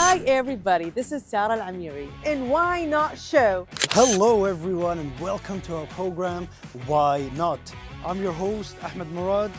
Hi everybody, this is Sarah Al-Amiri in Why Not Show. Hello everyone and welcome to our program, Why Not? I'm your host, Ahmed Murad.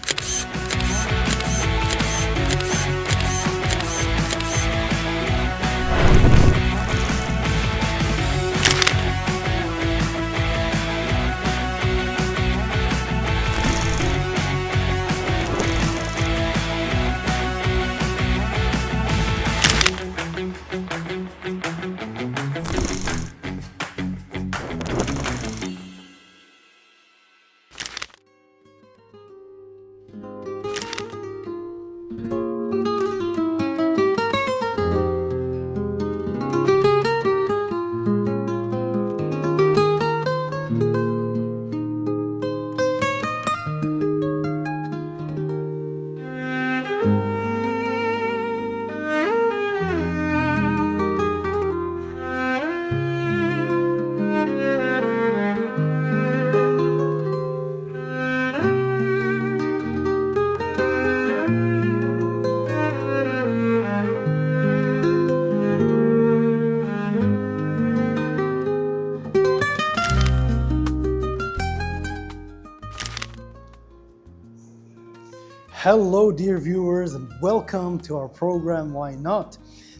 Hello, dear viewers, and welcome to our program, Why Not?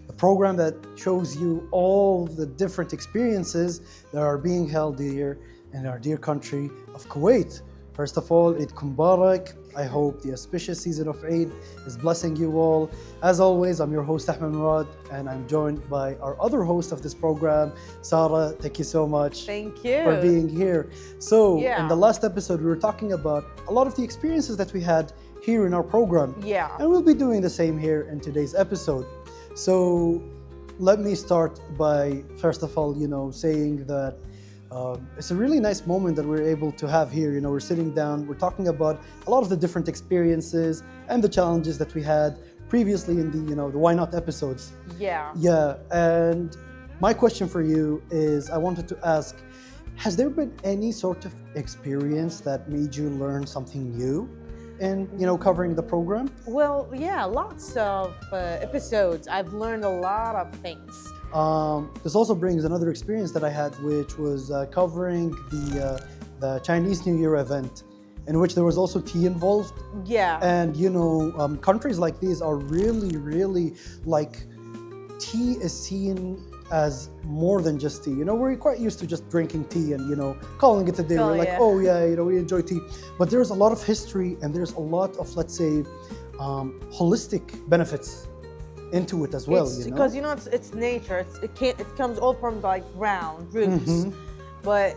The program that shows you all the different experiences that are being held here in our dear country of Kuwait. First of all, Eid Mubarak. I hope the auspicious season of Eid is blessing you all. As always, I'm your host, Ahmed Murad, and I'm joined by our other host of this program, Sarah. Thank you so much. Thank you for being here. So, in the last episode, we were talking about a lot of the experiences that we had here in our program. Yeah. And we'll be doing the same here in today's episode. So let me start by, first of all, saying that it's a really nice moment that we're able to have here. We're sitting down, we're talking about a lot of the different experiences and the challenges that we had previously in the Why Not episodes. Yeah. Yeah. And my question for you is, I wanted to ask, has there been any sort of experience that made you learn something new in covering the program? Well, yeah, lots of episodes. I've learned a lot of things. This also brings another experience that I had, which was covering the Chinese New Year event, in which there was also tea involved. Yeah. And countries like these are really, really like, tea is seen as more than just tea. We're quite used to just drinking tea and calling it a day. We're like, oh yeah, we enjoy tea. But there's a lot of history and there's a lot of, let's say, holistic benefits into it as well. Because it's nature. It comes all from like ground roots, but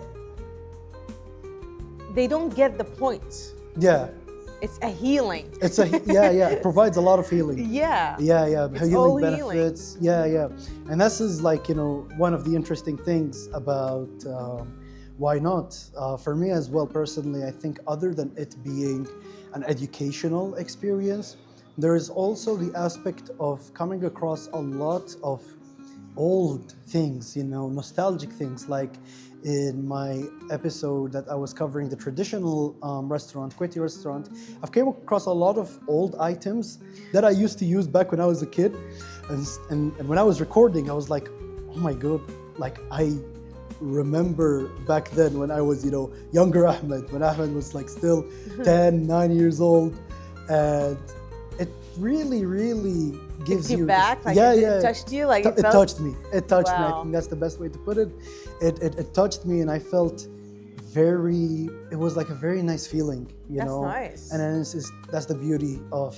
they don't get the point. Yeah. It's a healing. It's it provides a lot of healing. Yeah. It's healing all benefits. Healing. And this is like, one of the interesting things about Why Not? For me as well, personally, I think other than it being an educational experience, there is also the aspect of coming across a lot of old things, nostalgic things. Like in my episode that I was covering the traditional Kuwaiti restaurant, I've came across a lot of old items that I used to use back when I was a kid. And when I was recording, I was like, oh my God, like I remember back then when I was, younger Ahmed, when Ahmed was like still 10, 9 years old. And it really, really gives you back, like it touched you, like it touched me. It touched me. I Wow. think that's the best way to put it. It touched me, and I felt it was like a very nice feeling, That's nice. And then that's the beauty of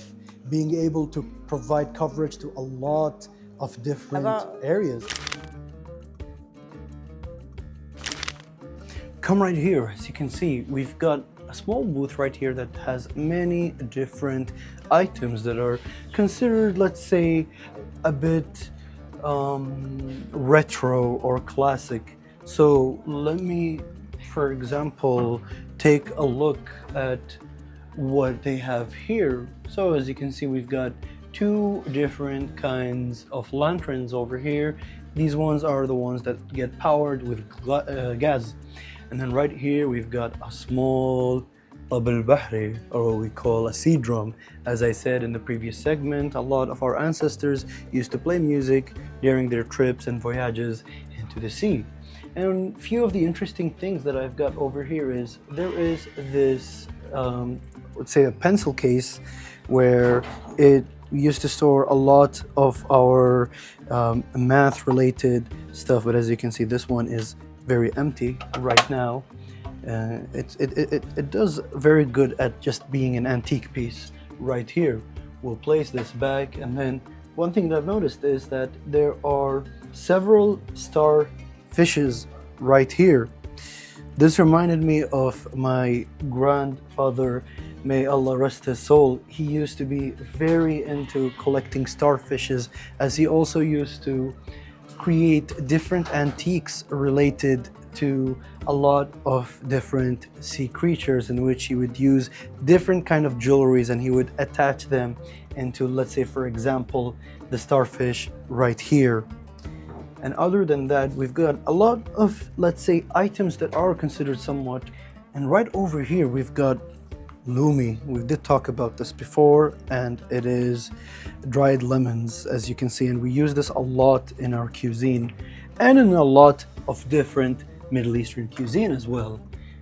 being able to provide coverage to a lot of different areas. Come right here. As you can see, we've got a small booth right here that has many different items that are considered, let's say, a bit retro or classic. So let me, for example, take a look at what they have here. So as you can see, we've got two different kinds of lanterns over here. These ones are the ones that get powered with gas. And then right here, we've got a small طبل بحري, or what we call a sea drum. As I said in the previous segment, a lot of our ancestors used to play music during their trips and voyages into the sea. And few of the interesting things that I've got over here is there is this, let's say, a pencil case where it used to store a lot of our math-related stuff. But as you can see, this one is very empty right now. It does very good at just being an antique piece right here. We'll place this back, and then one thing that I've noticed is that there are several starfishes right here. This reminded me of my grandfather, may Allah rest his soul. He used to be very into collecting starfishes, as he also used to create different antiques related to a lot of different sea creatures, in which he would use different kind of jewelries and he would attach them into, let's say for example, the starfish right here. And other than that, we've got a lot of, let's say, items that are considered somewhat. And right over here, we've got lumi. We did talk about this before, and it is dried lemons, as you can see. And we use this a lot in our cuisine and in a lot of different Middle Eastern cuisine as well.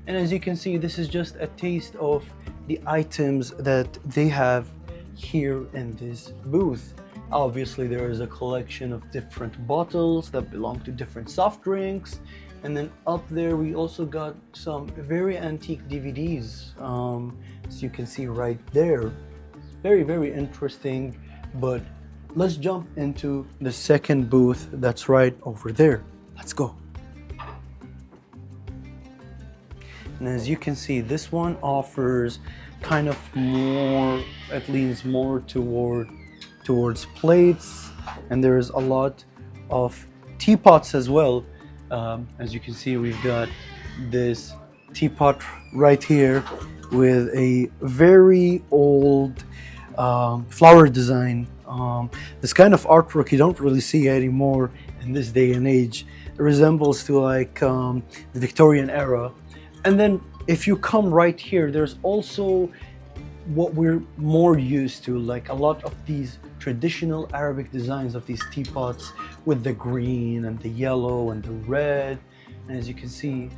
And as you can see, this is just a taste of the items that they have here in this booth. Obviously, there is a collection of different bottles that belong to different soft drinks. And then up there, we also got some very antique DVDs. As you can see right there. Very, very interesting. But let's jump into the second booth that's right over there. Let's go. And as you can see, this one offers kind of more, it leans more towards plates, and there's a lot of teapots as well. As you can see, we've got this teapot right here with a very old flower design. This kind of artwork you don't really see anymore in this day and age. It resembles to like the Victorian era. And then if you come right here, there's also what we're more used to, like a lot of these traditional Arabic designs of these teapots with the green and the yellow and the red. And as you can see,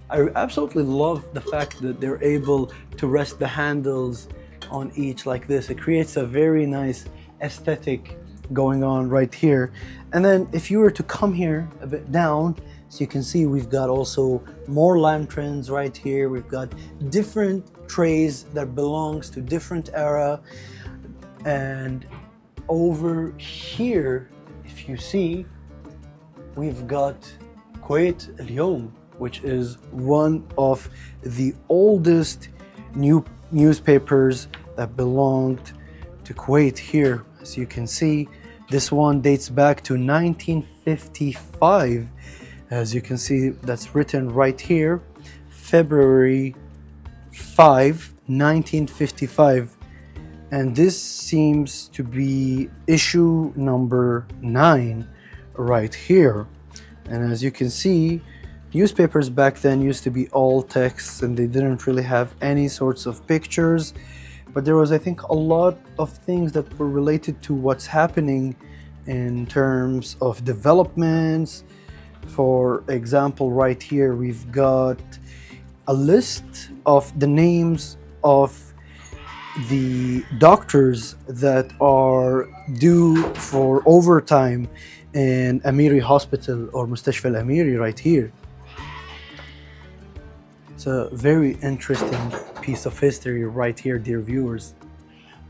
I absolutely love the fact that they're able to rest the handles on each like this. It creates a very nice aesthetic going on right here. And then if you were to come here a bit down, so you can see we've got also more lanterns right here. We've got different trays that belongs to different era. And over here, if you see, we've got Kuwait Al-Yawm, which is one of the oldest newspapers that belonged to Kuwait here. As you can see, this one dates back to 1955. As you can see, that's written right here, February 5, 1955. And this seems to be issue number 9 right here. And as you can see, newspapers back then used to be all text, and they didn't really have any sorts of pictures. But there was, I think, a lot of things that were related to what's happening in terms of developments. For example, right here, we've got a list of the names of the doctors that are due for overtime in Amiri Hospital or Mustashfa Al-Amiri right here. It's a very interesting piece of history right here, dear viewers.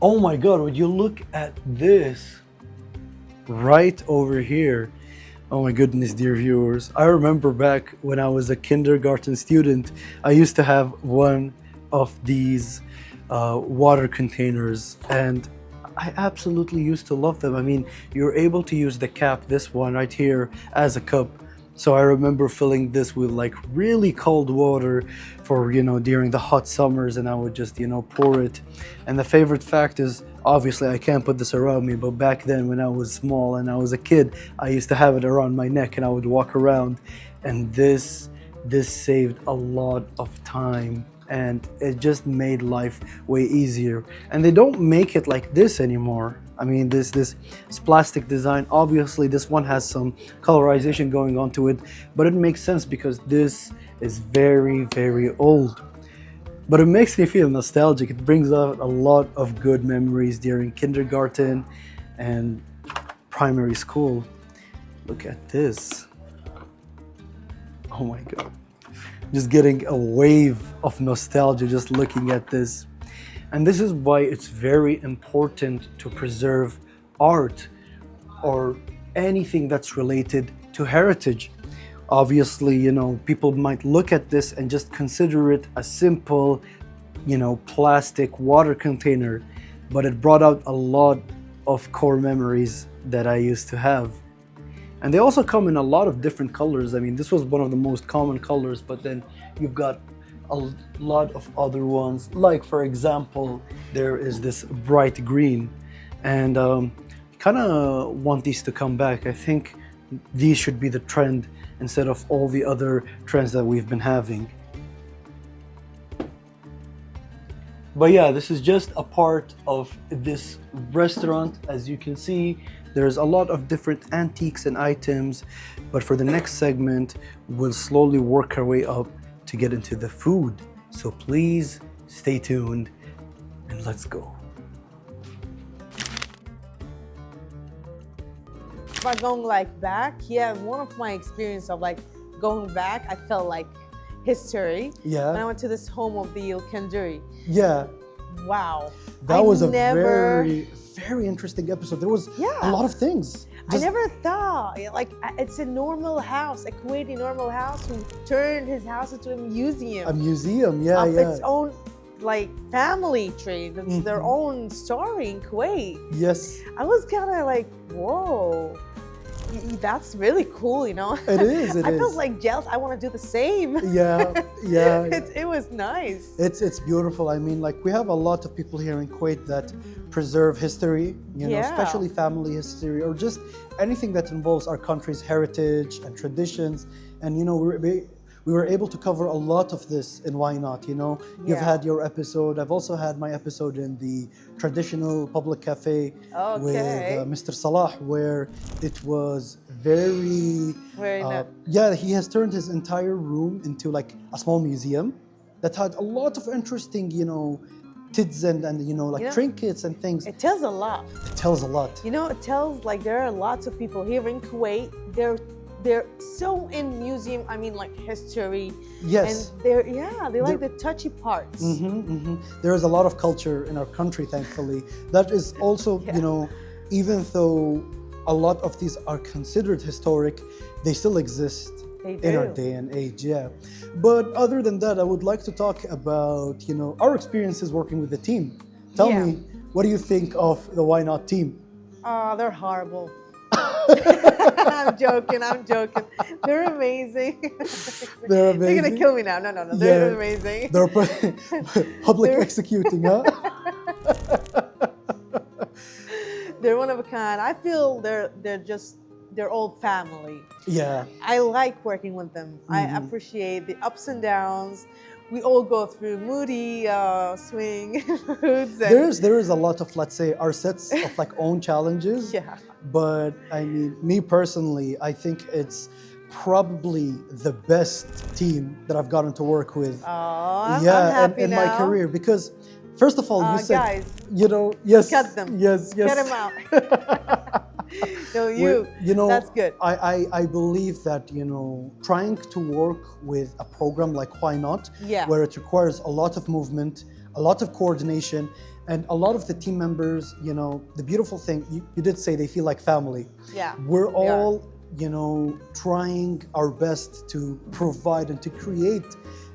Oh my God, would you look at this right over here? Oh my goodness, dear viewers. I remember back when I was a kindergarten student, I used to have one of these water containers, and I absolutely used to love them. I mean, you're able to use the cap, this one right here, as a cup. So I remember filling this with like really cold water for, during the hot summers, and I would just, pour it. And the favorite fact is, obviously I can't put this around me, but back then when I was small and I was a kid, I used to have it around my neck and I would walk around, and this saved a lot of time and it just made life way easier. And they don't make it like this anymore. I mean, this plastic design, obviously this one has some colorization going on to it, but it makes sense because this is very, very old. But it makes me feel nostalgic. It brings out a lot of good memories during kindergarten and primary school. Look at this. Oh my God. Just getting a wave of nostalgia just looking at this. And this is why it's very important to preserve art or anything that's related to heritage. Obviously, you know, people might look at this and just consider it a simple, you know, plastic water container, but it brought out a lot of core memories that I used to have. And they also come in a lot of different colors. I mean, this was one of the most common colors, but then you've got a lot of other ones. Like, for example, there is this bright green, and kind of want these to come back. I think these should be the trend instead of all the other trends that we've been having. But yeah, this is just a part of this restaurant. As you can see, there's a lot of different antiques and items, but for the next segment, we'll slowly work our way up to get into the food. So please stay tuned and let's go. By going like back, yeah, one of my experience of like going back, I felt like history. Yeah. When I went to this home of the Kanduri. Yeah. Wow. That was a very, very interesting episode. There was a lot of things. I never thought, like, it's a normal house, a Kuwaiti normal house who turned his house into a museum. A museum, yeah, of yeah. its own, like, family tree. It's their own story in Kuwait. Yes. I was kind of like, whoa. That's really cool, you know? It is, I felt like jealous. I want to do the same. Yeah, yeah. It was nice. It's beautiful. I mean, like, we have a lot of people here in Kuwait that preserve history, you know, especially family history or just anything that involves our country's heritage and traditions. And, you know, we were able to cover a lot of this in Why Not, you know? You've had your episode. I've also had my episode in the traditional public cafe with Mr. Salah, where it was very nice. Yeah, he has turned his entire room into like a small museum that had a lot of interesting, you know, tids and you know, like trinkets and things. It tells a lot. It tells a lot. You know, it tells, like, there are lots of people here in Kuwait. They're so in museum, I mean, like, history. Yes. And they like the touchy parts. There is a lot of culture in our country, thankfully. That is also, you know, even though a lot of these are considered historic, they still exist in our day and age, But other than that, I would like to talk about, you know, our experiences working with the team. Tell me, what do you think of the Why Not team? They're horrible. I'm joking. They're amazing. They're amazing. They're gonna kill me now. No. They're amazing. They're public executing, huh? They're one of a kind. I feel they're old family. Yeah. I like working with them. I appreciate the ups and downs. We all go through moody swing moods. There is a lot of, let's say, our sets of like own challenges. But I mean, me personally, I think it's probably the best team that I've gotten to work with. I'm happy in now. my career, because first of all, you said, guys, you know, yes, cut them. Yes. Cut them out. No, you know, that's good. I believe that, you know, trying to work with a program like Why Not, where it requires a lot of movement, a lot of coordination, and a lot of the team members, you know, the beautiful thing, you did say they feel like family. Yeah. We're all, you know, trying our best to provide and to create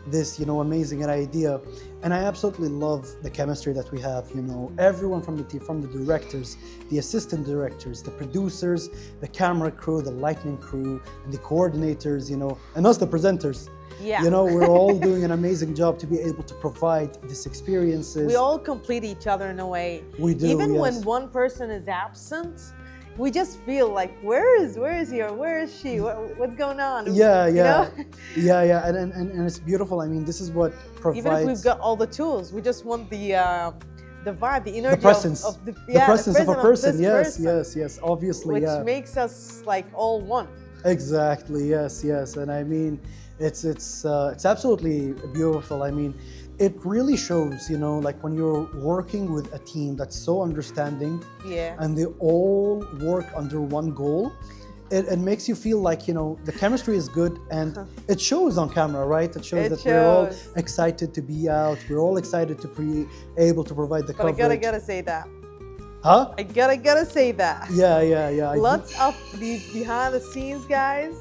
this, you know, amazing idea. And I absolutely love the chemistry that we have, you know, everyone from the team, from the directors, the assistant directors, the producers, the camera crew, the lighting crew, and the coordinators, you know, and us, the presenters. Yeah. You know, we're all doing an amazing job to be able to provide these experiences. We all complete each other in a way. We do, Even when one person is absent, we just feel like, where is he or where is she? What's going on? Yeah, You yeah, know? yeah, and it's beautiful. I mean, this is what provides Even if we've got all the tools, we just want the vibe, the energy the presence, of the, the presence of a person. this Yes, person, yes. Obviously, which yeah. makes us like all one. Exactly. Yes. And I mean, it's absolutely beautiful. I mean, it really shows, you know, like when you're working with a team that's so understanding, Yeah. and they all work under one goal. It makes you feel like, you know, the chemistry is good, and it shows on camera, right? It shows It that we're all shows. excited to be out. We're all excited to be able to provide the But I coverage. gotta say that. Huh? I gotta say that. Yeah. I Lots of the behind the scenes guys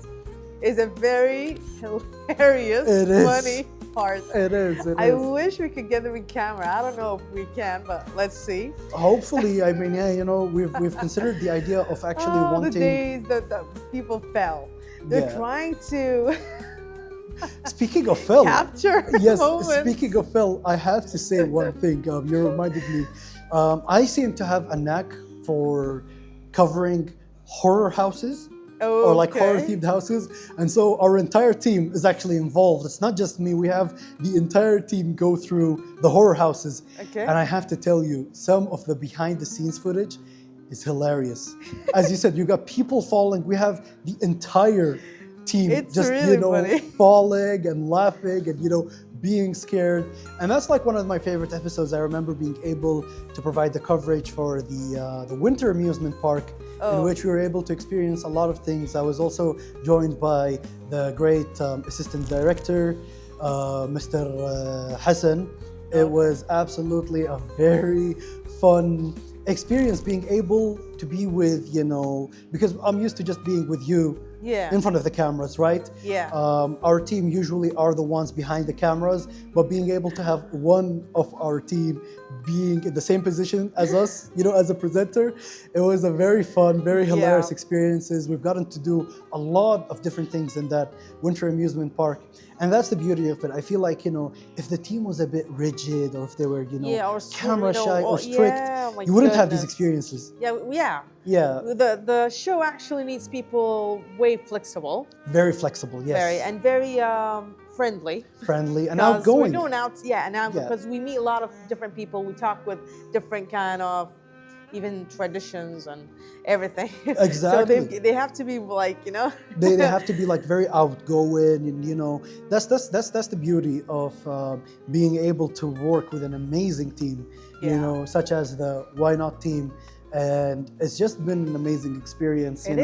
is a very hilarious, It is. funny part. It is. I wish we could get them in camera. I don't know if we can, but let's see. Hopefully, I mean, yeah, you know, we've considered the idea of actually Oh, the wanting. days that the people fell. They're Yeah. trying to Speaking of Phil, capture yes. moments. Speaking of Phil, I have to say one thing. You reminded me. I seem to have a knack for covering horror houses. Or like horror Okay. themed houses, and so our entire team is actually involved. It's not just me, we have the entire team go through the horror houses. Okay. And I have to tell you, some of the behind the scenes footage is hilarious. As you said, you got people falling. We have the entire team It's just, really you know, funny. falling and laughing and, you know, being scared. And that's like one of my favorite episodes. I remember being able to provide the coverage for the winter amusement park, in Oh. which we were able to experience a lot of things. I was also joined by the great assistant director, Mr. Hassan. It was absolutely a very fun experience being able to be with, you know, because I'm used to just being with you Yeah. in front of the cameras, right? Yeah. Our team usually are the ones behind the cameras, but being able to have one of our team being in the same position as us, you know, as a presenter, it was a very fun, very hilarious Yeah. experiences. We've gotten to do a lot of different things in that winter amusement park. And that's the beauty of it. I feel like, you know, if the team was a bit rigid, or if they were, you know, Yeah, or camera you know, shy or oh, strict, yeah, my you wouldn't have these goodness. experiences. Yeah. Yeah, The show actually needs people way flexible, very flexible, yes. very friendly. Friendly and 'Cause outgoing. We're doing Yeah. because we meet a lot of different people. We talk with different kind of even traditions and everything. Exactly. So they have to be like, you know. they have to be like very outgoing, and you know, that's the beauty of being able to work with an amazing team, you Yeah. know, such as the Why Not team, and it's just been an amazing experience. It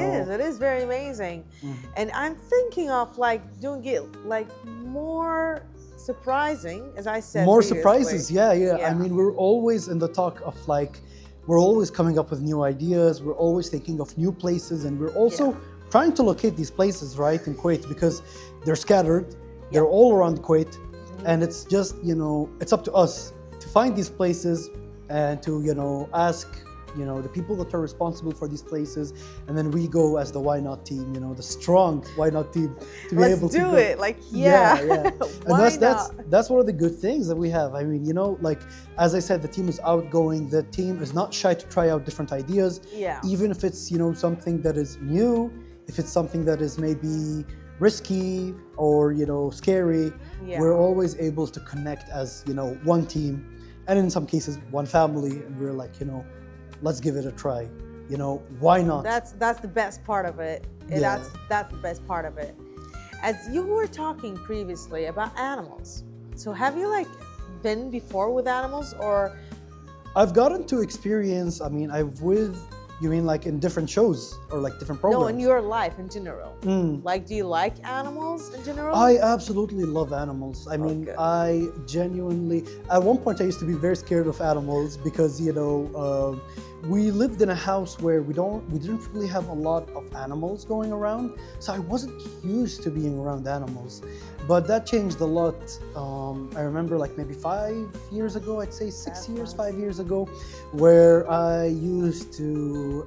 is very amazing. And I'm thinking of like doing it like more surprising, as I said. More previously. surprises, yeah. I Yeah. mean, we're always in the talk of like, we're always coming up with new ideas, we're always thinking of new places, and we're also trying to locate these places, right, in Kuwait, because they're scattered, they're all around Kuwait, and it's just, you know, it's up to us to find these places and to, you know, ask, you know, the people that are responsible for these places, and then we go as the Why Not team, you know, the strong Why Not team, to be Let's able to do go. it. Like, yeah. And Why that's one of the good things that we have. I mean, you know, like as I said, the team is outgoing. The team is not shy to try out different ideas, Yeah. even if it's, you know, something that is new, if it's something that is maybe risky or, you know, scary. Yeah. We're always able to connect as, you know, one team, and in some cases one family, and we're like, you know, let's give it a try. You know, why not? That's the best part of it. Yeah. That's the best part of it. As you were talking previously about animals, so have you like been before with animals, or I've gotten to experience, I mean, you mean like in different shows or like different programs? no, in your life in general? Mm. Like, do you like animals in general? I absolutely love animals. I mean, Okay. I genuinely, at one point I used to be very scared of animals because, you know, we lived in a house where we didn't really have a lot of animals going around. So I wasn't used to being around animals. But that changed a lot. I remember like maybe 5 years ago, I'd say 5 years ago, where I used to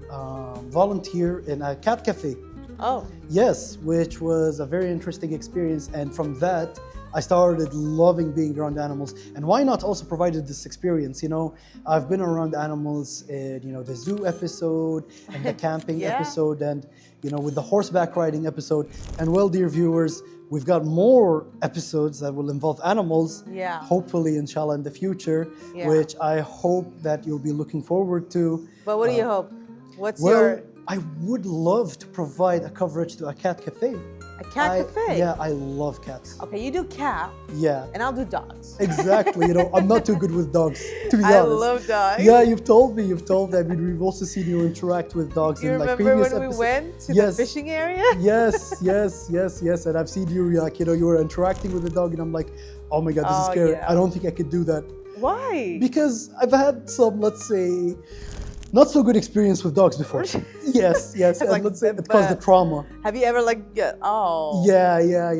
volunteer in a cat cafe. Oh, Yes, which was a very interesting experience. And from that, I started loving being around animals. And why not also provided this experience? You know, I've been around animals in, you know, the zoo episode and the camping Yeah. episode and, you know, with the horseback riding episode. And well, dear viewers, we've got more episodes that will involve animals. Yeah. Hopefully, inshallah, in the future, Yeah. which I hope that you'll be looking forward to. But what do you hope? What's Well, your I would love to provide a coverage to a cat cafe. a cat cafe? Yeah, I love cats. Okay, you do cat, Yeah, and I'll do dogs. exactly. You know, I'm not too good with dogs, to be I honest. love dogs. Yeah, you've told me. I mean, we've also seen you interact with dogs You in like remember previous when we episodes. went to Yes. the fishing area? Yes. And I've seen you, like, you know, you were interacting with the dog, and I'm like, oh my God, this is Oh, scary. yeah. I don't think I could do that. Why? Because I've had some, let's say, not so good experience with dogs before. Yes. And Like, let's say it caused the trauma. Have you ever oh? Yeah.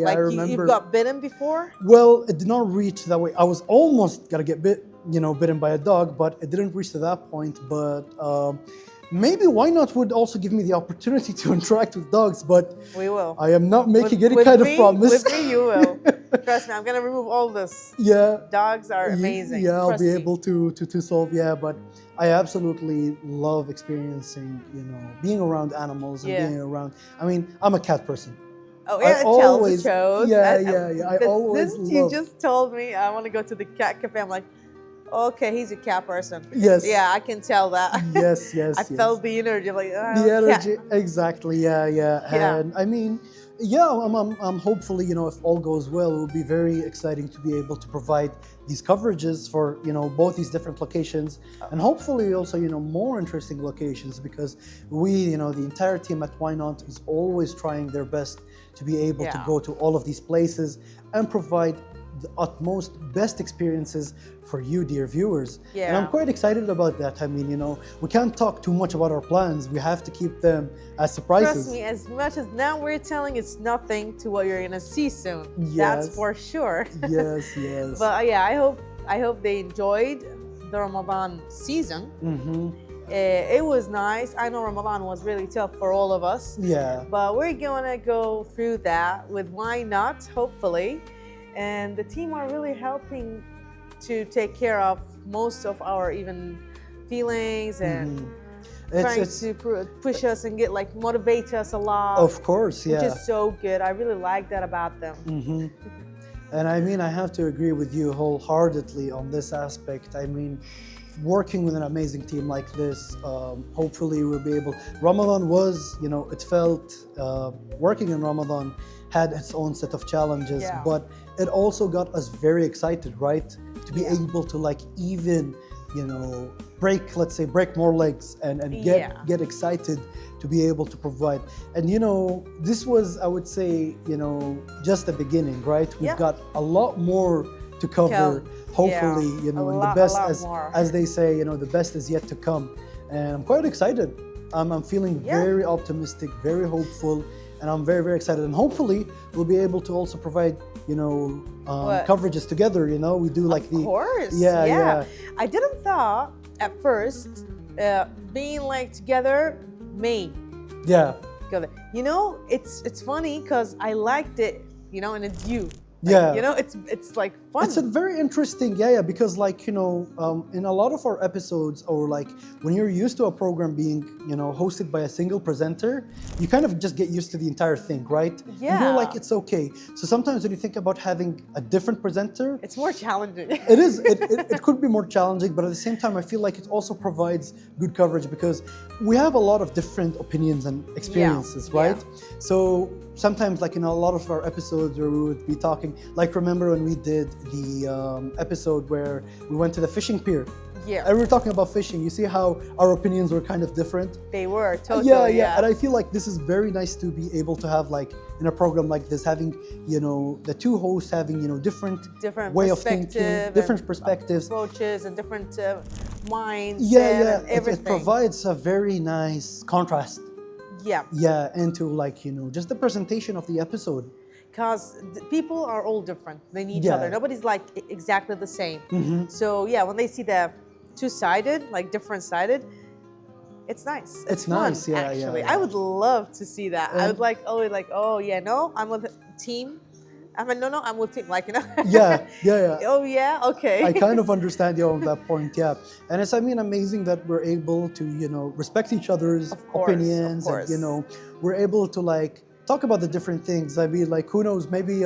Like I remember. you've got bitten before? Well, it did not reach that way. I was almost gonna get bitten by a dog, but it didn't reach to that point. But maybe why not would also give me the opportunity to interact with dogs. But We will. I am not making With- any with kind me- of promise. With me, you will. Trust me, I'm gonna remove all this. Yeah. Dogs are amazing. Yeah, I'll Trust be me. able to solve. Yeah, but I absolutely love experiencing, you know, being around animals and Yeah. being around. I mean, I'm a cat person. Oh I yeah, it always- chose. yeah. I But always since you love- just told me I want to go to the cat cafe, I'm like, okay, he's a cat person. Yes. Yeah, I can tell that. Yes. I felt the energy, like The energy, exactly. Yeah. Yeah. And I mean, yeah, I'm hopefully, you know, if all goes well, it will be very exciting to be able to provide these coverages for, you know, both these different locations, and hopefully also, you know, more interesting locations, because we, you know, the entire team at Why Not is always trying their best to be able to Yeah. go to all of these places and provide the utmost best experiences for you, dear viewers. And Yeah. I'm quite excited about that. I mean, you know, we can't talk too much about our plans. We have to keep them as surprises. Trust me, as much as now we're telling, it's nothing to what you're gonna see soon. Yes. That's for sure. Yes. But yeah, I hope they enjoyed the Ramadan season. Mm-hmm. It was nice. I know Ramadan was really tough for all of us, Yeah. but we're gonna go through that with Why Not, hopefully. And the team are really helping to take care of most of our even feelings and Mhm. trying It's to push us and get like motivate us a lot. of course, yeah. Which is so good. I really like that about them. hmm And I mean, I have to agree with you wholeheartedly on this aspect. I mean, working with an amazing team like this, hopefully we'll be able. Ramadan was, you know, it felt working in Ramadan had its own set of challenges, Yeah. but it also got us very excited, right? To be Yeah. able to like even, you know, break more legs and Yeah. get excited to be able to provide. And you know, this was, I would say, you know, just the beginning, right? We've Yeah. got a lot more to cover. Hopefully, Yeah. you know, A and lot- the best, a lot more. as they say, you know, the best is yet to come. And I'm quite excited. I'm feeling Yeah. very optimistic, very hopeful, and I'm very, very excited. And hopefully, we'll be able to also provide, you know, What? coverages together. You know, we do like Of course. Yeah. I didn't thought at first being like together me yeah. together. You know, it's funny because I liked it, you know, and it's you. Like, Yeah. You know, it's like fun. It's a very interesting, because like, you know, in a lot of our episodes, or like when you're used to a program being, you know, hosted by a single presenter, you kind of just get used to the entire thing, right? And Yeah. you're like, it's okay. So sometimes when you think about having a different presenter, It's more challenging. it is, it could be more challenging, but at the same time, I feel like it also provides good coverage because we have a lot of different opinions and experiences, Yeah. right? So sometimes, like in a lot of our episodes where we would be talking, like remember when we did the episode where we went to the fishing pier Yeah, and we were talking about fishing. You see how our opinions were kind of different? they were totally. Yeah. And I feel like this is very nice to be able to have, like, in a program like this, having, you know, the two hosts having, you know, different way of thinking, perspective different and perspectives. approaches and different minds. Yeah. and It everything. provides a very nice contrast. Yeah, Yeah, into, like, you know, just the presentation of the episode. because people are all different. They need each Yeah. other. Nobody's like exactly the same. Mhm. So yeah, when they see the two-sided, like different-sided, it's nice. It's fun, nice, yeah, actually. yeah. I would love to see that. I And- would like, oh yeah, no, I'm with a team. I mean, no, I'm with him. Like, you know. Yeah. Oh yeah. Okay. I kind of understand you on that point, yeah. And it's, I mean, amazing that we're able to, respect each other's Of course, of opinions, course. and we're able to like talk about the different things. I mean, like, who knows? Maybe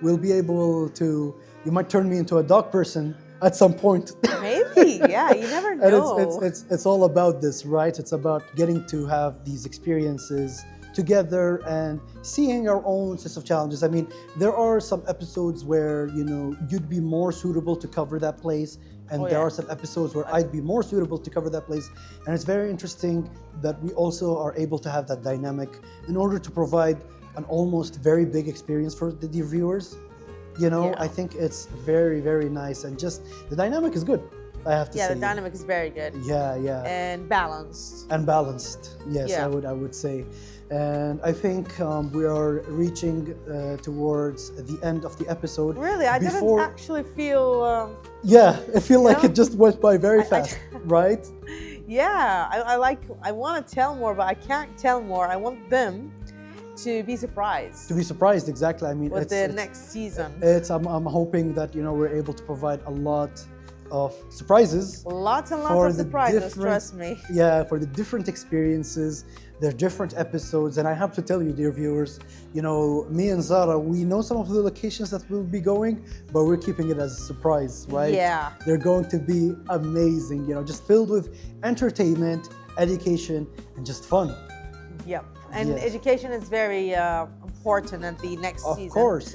we'll be able to. You might turn me into a dog person at some point. Maybe. Yeah. You never And know. it's all about this, right? It's about getting to have these experiences together and seeing our own sets of challenges. I mean, there are some episodes where, you'd be more suitable to cover that place. And Oh, there yeah. are some episodes where I'd be more suitable to cover that place. And it's very interesting that we also are able to have that dynamic in order to provide an almost very big experience for the dear viewers. Yeah. I think it's very, very nice. And just the dynamic is good, I have to Yeah, say. the dynamic is very good Yeah. and balanced. And balanced. Yes, Yeah. I would say. And I think we are reaching towards the end of the episode. Really, I didn't actually feel. Yeah, I feel like know? it just went by very I- fast, right? Yeah, I want to tell more, but I can't tell more. I want them to be surprised To be surprised, exactly. I mean, with the next season. I'm hoping that we're able to provide a lot of surprises. Lots and for lots of the surprises, different- trust me. Yeah, for the different experiences, their different episodes. And I have to tell you, dear viewers, me and Zara, we know some of the locations that we'll be going, but we're keeping it as a surprise, right? Yeah. They're going to be amazing, just filled with entertainment, education, and just fun. Yep. And Yes. education is very important at the next Of season. course.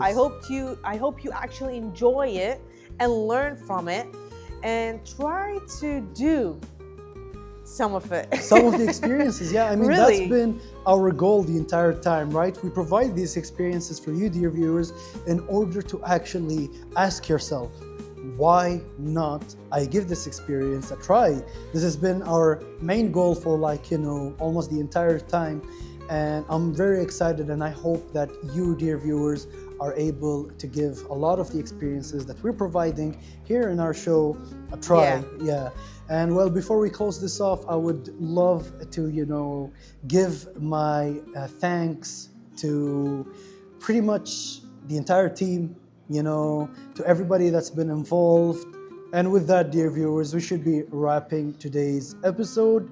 I hope you actually enjoy it and learn from it and try to do some of it. Some of the experiences, yeah. I mean, Really? that's been our goal the entire time, right? We provide these experiences for you, dear viewers, in order to actually ask yourself, why not I give this experience a try? This has been our main goal for almost the entire time. And I'm very excited, and I hope that you, dear viewers, are able to give a lot of the experiences that we're providing here in our show a try. Yeah. And well, before we close this off, I would love to, give my thanks to pretty much the entire team, to everybody that's been involved. And with that, dear viewers, we should be wrapping today's episode.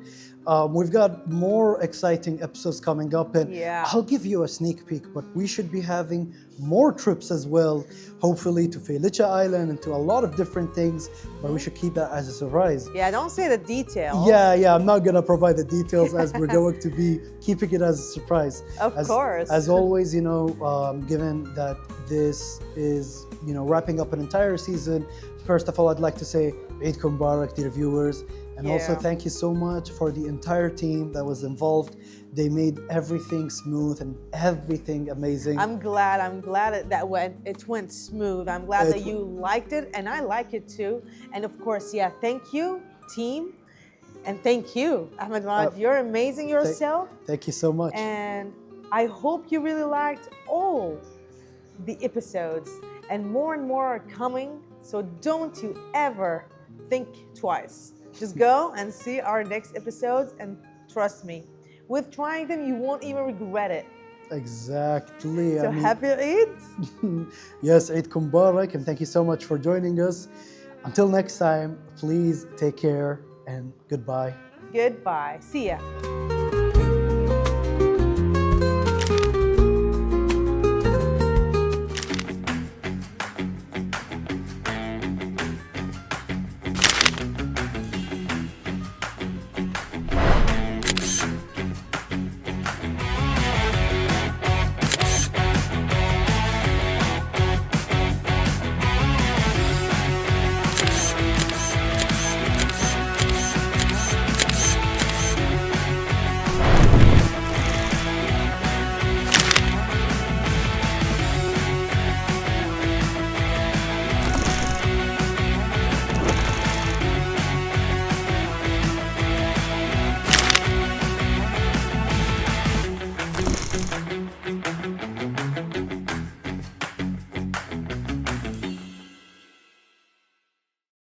We've got more exciting episodes coming up, and Yeah. I'll give you a sneak peek, but we should be having more trips as well, hopefully to Felicia Island and to a lot of different things, but we should keep that as a surprise. Yeah, don't say the details. Yeah, I'm not gonna provide the details as we're going to be keeping it as a surprise. Of course. As always, given that this is, wrapping up an entire season, first of all, I'd like to say Eid Mubarak, dear viewers. And also Yeah. thank you so much for the entire team that was involved. They made everything smooth and everything amazing. I'm glad it went smooth. I'm glad that you liked it, and I like it too. And of course, yeah, thank you, team, and thank you, Ahmed Rad. You're amazing yourself, Thank you so much. and I hope you really liked all the episodes, and more are coming. So don't you ever think twice. Just go and see our next episodes, and trust me, with trying them, you won't even regret it. Exactly. So happy Eid. Yes, Eid Mubarak, and thank you so much for joining us. Until next time, please take care and goodbye. Goodbye. See ya.